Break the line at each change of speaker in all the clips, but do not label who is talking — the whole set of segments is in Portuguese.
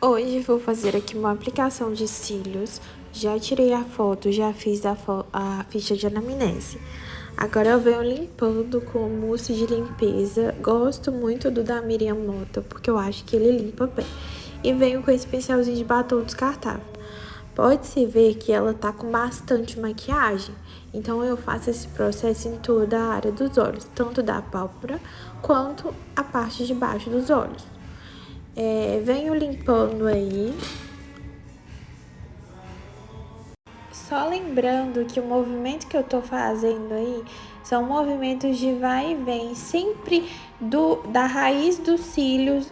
Hoje vou fazer aqui uma aplicação de cílios. Já tirei a foto, já fiz a ficha de anamnese. Agora eu venho limpando com mousse de limpeza. Gosto muito do da Miriam Mota, porque eu acho que ele limpa bem. E venho com esse pincelzinho de batom descartável. Pode-se ver que ela tá com bastante maquiagem. Então eu faço esse processo em toda a área dos olhos, tanto da pálpebra quanto a parte de baixo dos olhos. Venho limpando aí. Só lembrando que o movimento que eu tô fazendo aí são movimentos de vai e vem, sempre da raiz dos cílios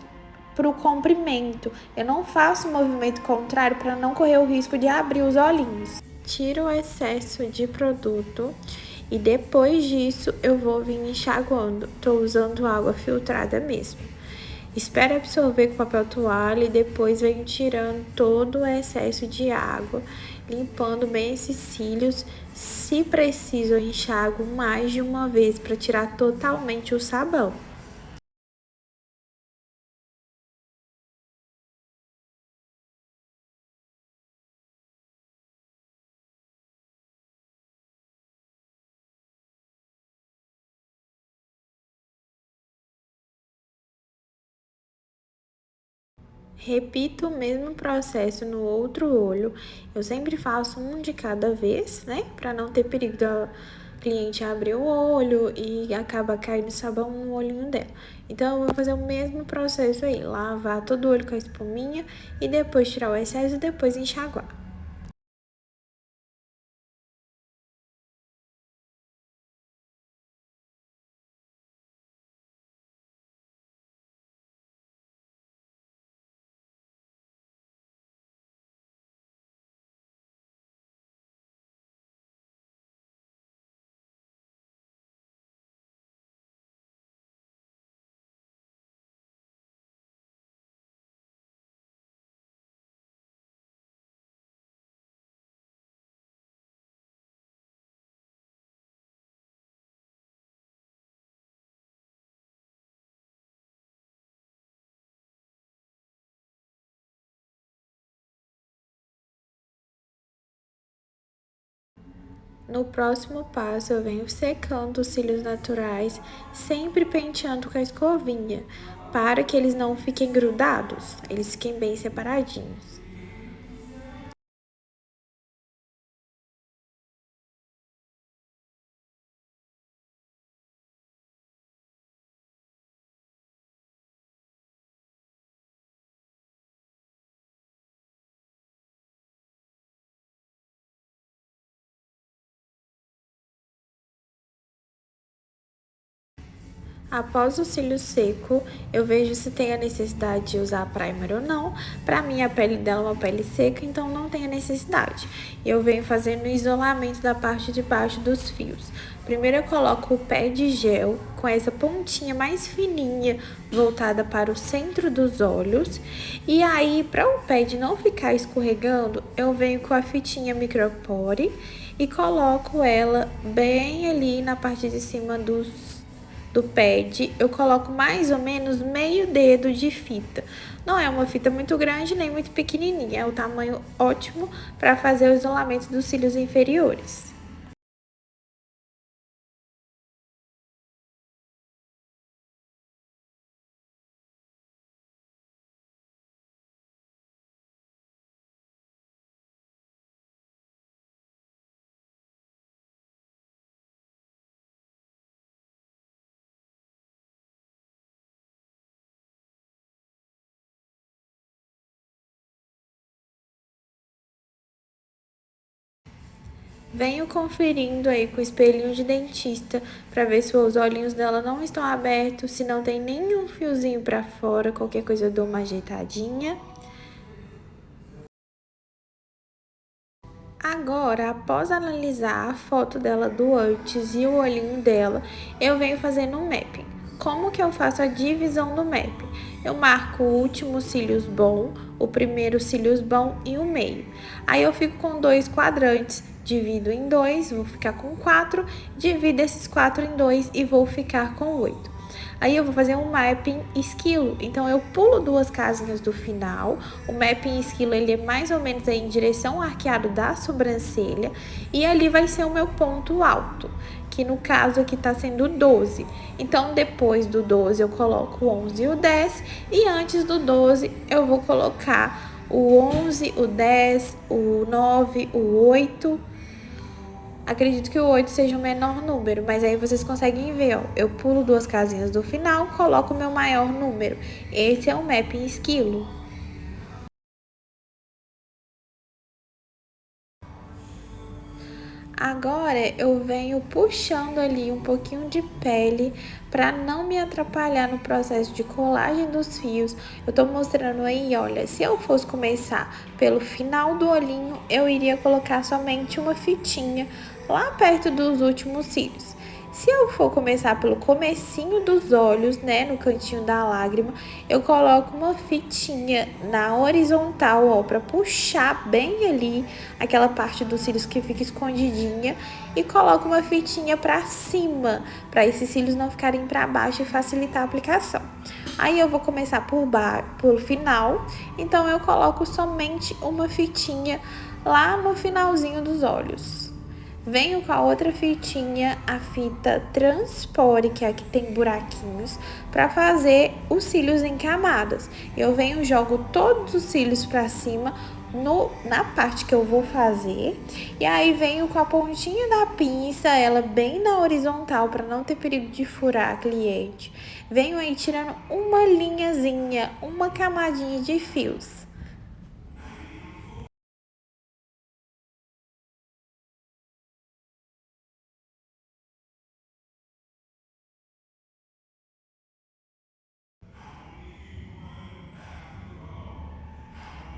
pro comprimento. Eu não faço o movimento contrário para não correr o risco de abrir os olhinhos. Tiro o excesso de produto e depois disso eu vou vir enxaguando. Tô usando água filtrada mesmo. Espero absorver com papel toalha e depois venho tirando todo o excesso de água, limpando bem esses cílios. Se preciso, eu enxago mais de uma vez para tirar totalmente o sabão. Repito o mesmo processo no outro olho. Eu sempre faço um de cada vez, né? Para não ter perigo da cliente abrir o olho e acaba caindo sabão no olhinho dela. Então, eu vou fazer o mesmo processo aí. Lavar todo o olho com a espuminha e depois tirar o excesso e depois enxaguar. No próximo passo, eu venho secando os cílios naturais, sempre penteando com a escovinha, para que eles não fiquem grudados, eles fiquem bem separadinhos. Após o cílio seco, eu vejo se tem a necessidade de usar primer ou não. Para mim, a pele dela é uma pele seca, então não tem a necessidade. Eu venho fazendo o isolamento da parte de baixo dos fios. Primeiro eu coloco o pé de gel com essa pontinha mais fininha voltada para o centro dos olhos. E aí, para o pad não ficar escorregando, eu venho com a fitinha micropore e coloco ela bem ali na parte de cima do pad. Eu coloco mais ou menos meio dedo de fita. Não é uma fita muito grande nem muito pequenininha, é o tamanho ótimo para fazer o isolamento dos cílios inferiores. Venho conferindo aí com o espelhinho de dentista para ver se os olhinhos dela não estão abertos, se não tem nenhum fiozinho para fora, qualquer coisa eu dou uma ajeitadinha. Agora, após analisar a foto dela do antes e o olhinho dela, eu venho fazendo um mapping. Como que eu faço a divisão do mapping? Eu marco o último cílios bom, o primeiro cílios bom e o meio. Aí eu fico com dois quadrantes, divido em dois, vou ficar com 4, divido esses 4 em 2 e vou ficar com 8. Aí eu vou fazer um mapping esquilo. Então eu pulo 2 casinhas do final. O mapping esquilo ele é mais ou menos aí em direção ao arqueado da sobrancelha. E ali vai ser o meu ponto alto, que no caso aqui tá sendo 12. Então depois do 12 eu coloco o 11 e o 10. E antes do 12 eu vou colocar o 11, o 10, o 9, o 8. Acredito que o 8 seja o menor número, mas aí vocês conseguem ver, ó. Eu pulo 2 casinhas do final, coloco o meu maior número. Esse é o mapping esquilo. Agora eu venho puxando ali um pouquinho de pele para não me atrapalhar no processo de colagem dos fios. Eu tô mostrando aí, olha, se eu fosse começar pelo final do olhinho, eu iria colocar somente uma fitinha lá perto dos últimos cílios. Se eu for começar pelo comecinho dos olhos, né, no cantinho da lágrima, eu coloco uma fitinha na horizontal, ó, para puxar bem ali aquela parte dos cílios que fica escondidinha e coloco uma fitinha para cima, para esses cílios não ficarem para baixo e facilitar a aplicação. Aí eu vou começar por final, então eu coloco somente uma fitinha lá no finalzinho dos olhos. Venho com a outra fitinha, a fita Transpore, que aqui tem buraquinhos, para fazer os cílios em camadas. Eu venho, jogo todos os cílios para cima na parte que eu vou fazer. E aí venho com a pontinha da pinça, ela bem na horizontal, para não ter perigo de furar a cliente. Venho aí tirando uma linhazinha, uma camadinha de fios.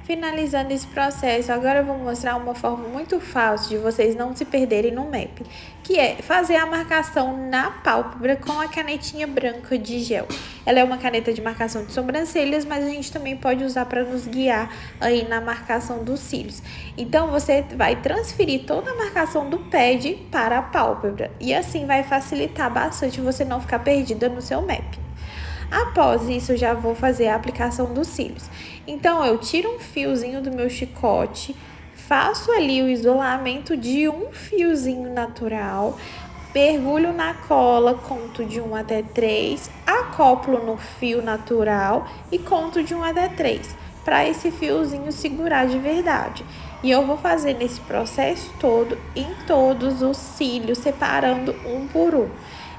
Finalizando esse processo, agora eu vou mostrar uma forma muito fácil de vocês não se perderem no map, que é fazer a marcação na pálpebra com a canetinha branca de gel. Ela é uma caneta de marcação de sobrancelhas, mas a gente também pode usar para nos guiar aí na marcação dos cílios. Então você vai transferir toda a marcação do pad para a pálpebra e assim vai facilitar bastante você não ficar perdida no seu map. Após isso, já vou fazer a aplicação dos cílios. Então, eu tiro um fiozinho do meu chicote, faço ali o isolamento de um fiozinho natural, mergulho na cola, conto de 1 até 3, acoplo no fio natural e conto de 1 até 3, para esse fiozinho segurar de verdade. E eu vou fazer nesse processo todo em todos os cílios, separando um por um.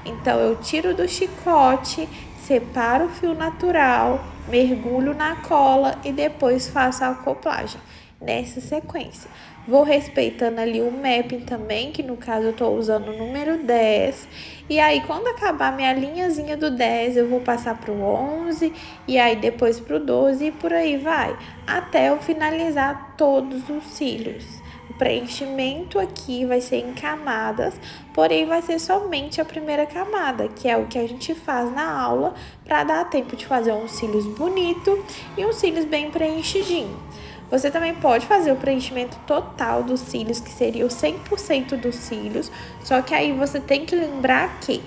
Então, eu tiro do chicote, separo o fio natural, mergulho na cola e depois faço a acoplagem nessa sequência. Vou respeitando ali o mapping também, que no caso eu tô usando o número 10. E aí, quando acabar minha linhazinha do 10, eu vou passar pro 11 e aí depois pro 12 e por aí vai, até eu finalizar todos os cílios. O preenchimento aqui vai ser em camadas, porém vai ser somente a primeira camada, que é o que a gente faz na aula para dar tempo de fazer uns cílios bonitos e uns cílios bem preenchidinhos. Você também pode fazer o preenchimento total dos cílios, que seria o 100% dos cílios, só que aí você tem que lembrar que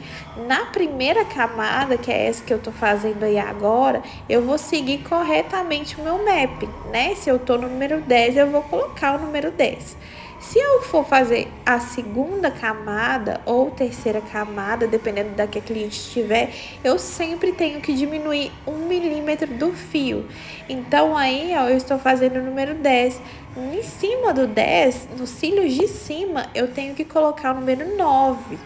na primeira camada, que é essa que eu tô fazendo aí agora, eu vou seguir corretamente o meu mapping, né? Se eu tô no número 10, eu vou colocar o número 10. Se eu for fazer a segunda camada ou terceira camada, dependendo da que a cliente tiver, eu sempre tenho que diminuir 1 milímetro do fio. Então aí, ó, eu estou fazendo o número 10. Em cima do 10, nos cílios de cima, eu tenho que colocar o número 9,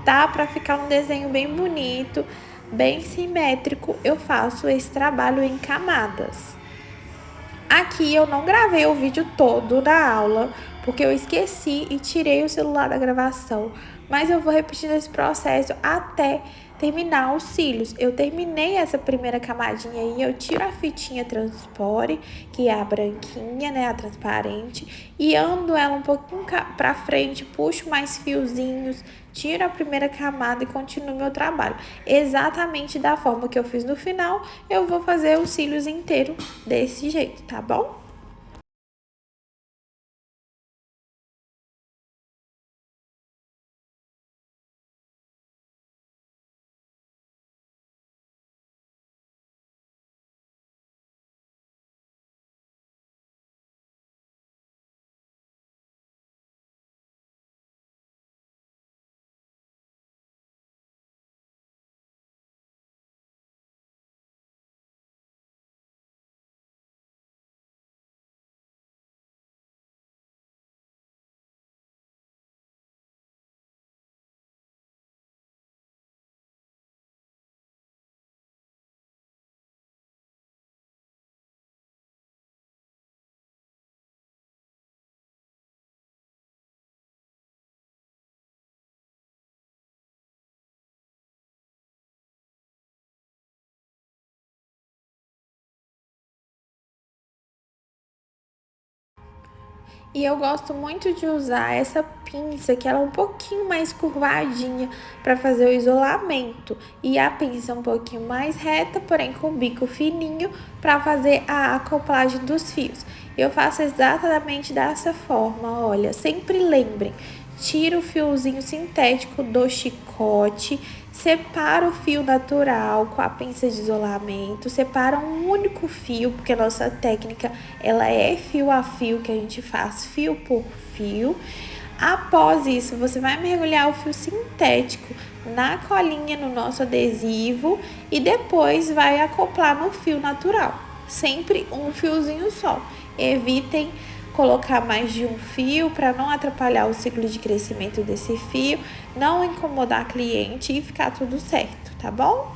tá? Para ficar um desenho bem bonito, bem simétrico, eu faço esse trabalho em camadas. Aqui eu não gravei o vídeo todo da aula, porque eu esqueci e tirei o celular da gravação. Mas eu vou repetindo esse processo até terminar os cílios. Eu terminei essa primeira camadinha aí, eu tiro a fitinha Transpore, que é a branquinha, né, a transparente, e ando ela um pouquinho pra frente, puxo mais fiozinhos, tiro a primeira camada e continuo meu trabalho. Exatamente da forma que eu fiz no final, eu vou fazer os cílios inteiros desse jeito, tá bom? E eu gosto muito de usar essa pinça, que ela é um pouquinho mais curvadinha para fazer o isolamento. E a pinça um pouquinho mais reta, porém com o bico fininho, para fazer a acoplagem dos fios. Eu faço exatamente dessa forma, olha, sempre lembrem. Tira o fiozinho sintético do chicote, separa o fio natural com a pinça de isolamento, separa um único fio, porque a nossa técnica ela é fio a fio, que a gente faz fio por fio. Após isso, você vai mergulhar o fio sintético na colinha, no nosso adesivo, e depois vai acoplar no fio natural. Sempre um fiozinho só. Evitem colocar mais de um fio para não atrapalhar o ciclo de crescimento desse fio, não incomodar a cliente e ficar tudo certo, tá bom?